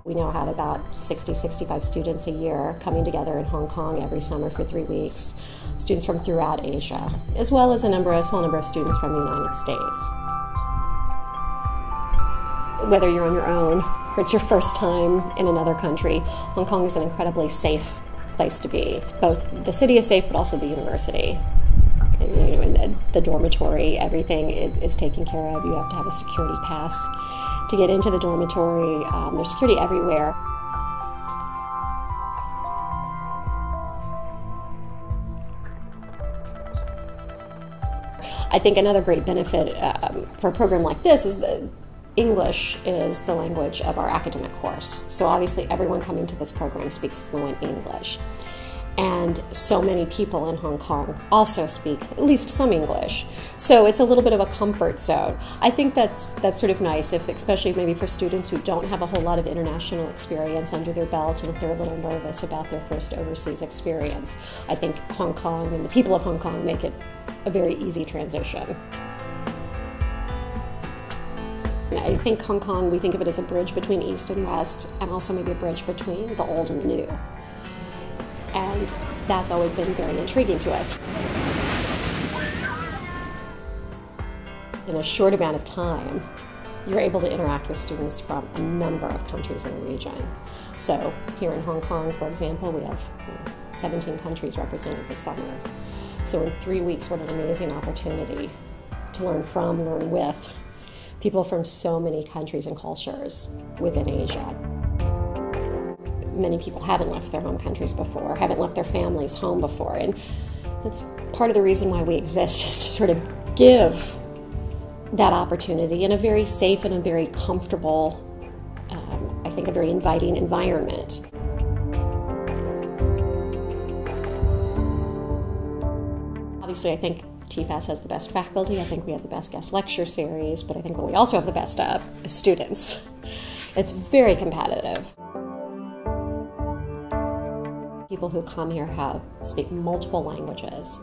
We now have about 65 students a year coming together in Hong Kong every summer for 3 weeks. Students from throughout Asia, as well as a small number of students from the United States. Whether you're on your own or it's your first time in another country, Hong Kong is an incredibly safe place to be. Both the city is safe, but also the university. In the dormitory, everything is taken care of. You have to have a security pass to get into the dormitory. There's security everywhere. I think another great benefit for a program like this is that English is the language of our academic course. So obviously everyone coming to this program speaks fluent English. And so many people in Hong Kong also speak at least some English. So it's a little bit of a comfort zone. I think that's sort of nice, especially maybe for students who don't have a whole lot of international experience under their belt and if they're a little nervous about their first overseas experience. I think Hong Kong and the people of Hong Kong make it a very easy transition. I think Hong Kong, we think of it as a bridge between East and West, and also maybe a bridge between the old and the new. And that's always been very intriguing to us. In a short amount of time, you're able to interact with students from a number of countries in the region. So here in Hong Kong, for example, we have 17 countries represented this summer. So in 3 weeks, what an amazing opportunity to learn from, learn with people from so many countries and cultures within Asia. Many people haven't left their home countries before, haven't left their families' home before, and that's part of the reason why we exist, is to sort of give that opportunity in a very safe and a very comfortable, I think a very inviting environment. Obviously, I think TFAS has the best faculty, I think we have the best guest lecture series, but I think we also have the best students. It's very competitive. People who come here speak multiple languages,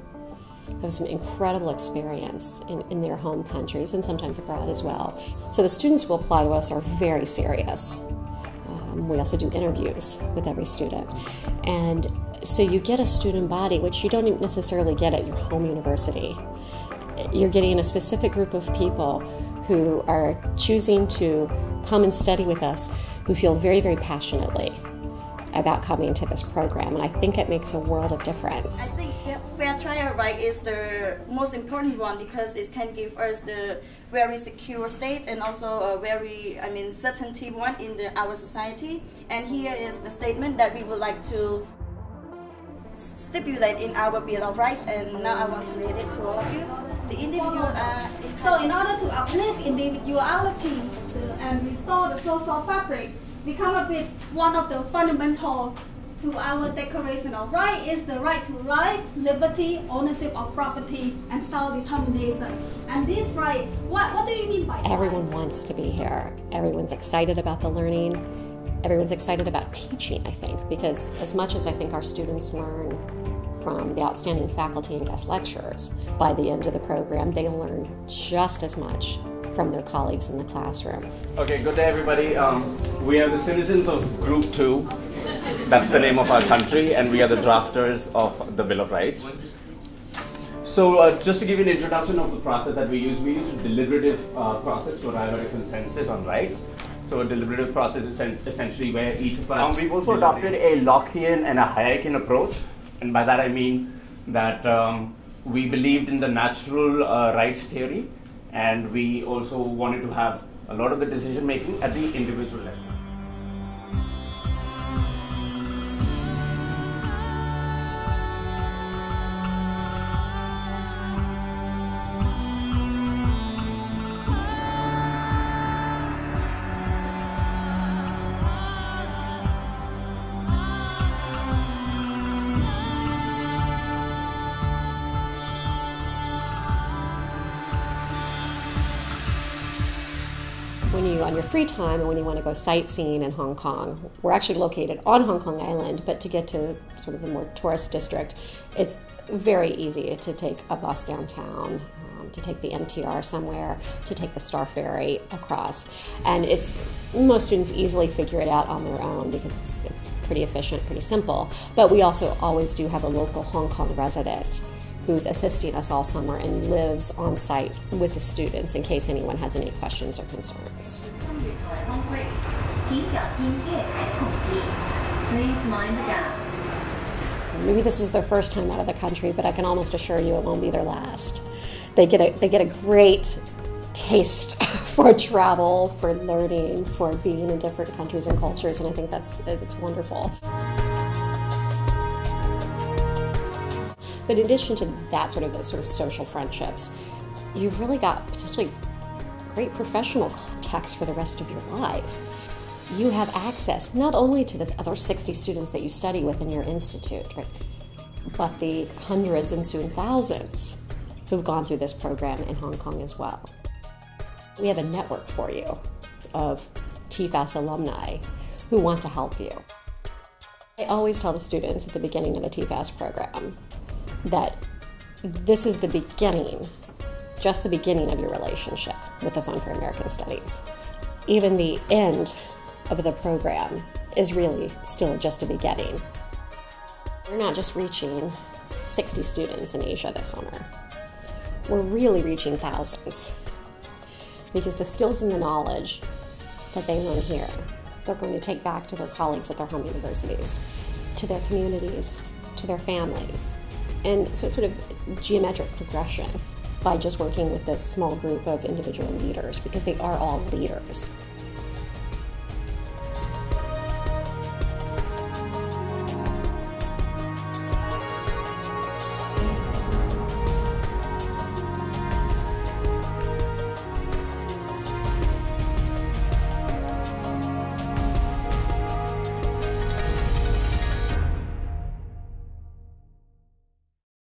have some incredible experience in their home countries and sometimes abroad as well. So the students who apply to us are very serious. We also do interviews with every student. And so you get a student body, which you don't necessarily get at your home university. You're getting a specific group of people who are choosing to come and study with us, who feel very, very passionately about coming to this program, and I think it makes a world of difference. I think fair trial right is the most important one because it can give us the very secure state and also a very, certainty one in our society. And here is the statement that we would like to stipulate in our Bill of Rights, and now I want to read it to all of you. The individual So in order to uplift individuality and restore the social fabric, we come up with one of the fundamental to our Declaration of Rights is the right to life, liberty, ownership of property, and self-determination. And this right, what do you mean by that? Everyone wants to be here. Everyone's excited about the learning. Everyone's excited about teaching, I think, because as much as I think our students learn from the outstanding faculty and guest lecturers, by the end of the program, they learn just as much from their colleagues in the classroom. Okay, good day everybody. We are the citizens of Group 2. That's the name of our country, and we are the drafters of the Bill of Rights. So just to give you an introduction of the process that we use a deliberative process to arrive at a consensus on rights. So a deliberative process is essentially where each of us... we've also adopted a Lockean and a Hayekian approach, and by that I mean that we believed in the natural rights theory, and we also wanted to have a lot of the decision making at the individual level. When you, on your free time and when you want to go sightseeing in Hong Kong, we're actually located on Hong Kong Island, but to get to sort of the more tourist district, it's very easy to take a bus downtown to take the MTR somewhere, to take the Star Ferry across. And most students easily figure it out on their own because it's pretty efficient, pretty simple. But we also always do have a local Hong Kong resident who's assisting us all summer and lives on site with the students in case anyone has any questions or concerns. Please mind the gap. Maybe this is their first time out of the country, but I can almost assure you it won't be their last. They get a great taste for travel, for learning, for being in different countries and cultures, and I think it's wonderful. But in addition to that those sort of social friendships, you've really got potentially great professional contacts for the rest of your life. You have access not only to the other 60 students that you study with in your institute, right, but the hundreds and soon thousands who've gone through this program in Hong Kong as well. We have a network for you of TFAS alumni who want to help you. I always tell the students at the beginning of a TFAS program that this is the beginning, just the beginning of your relationship with the Fund for American Studies. Even the end of the program is really still just a beginning. We're not just reaching 60 students in Asia this summer. We're really reaching thousands because the skills and the knowledge that they learn here, they're going to take back to their colleagues at their home universities, to their communities, to their families. And so it's sort of geometric progression by just working with this small group of individual leaders because they are all leaders.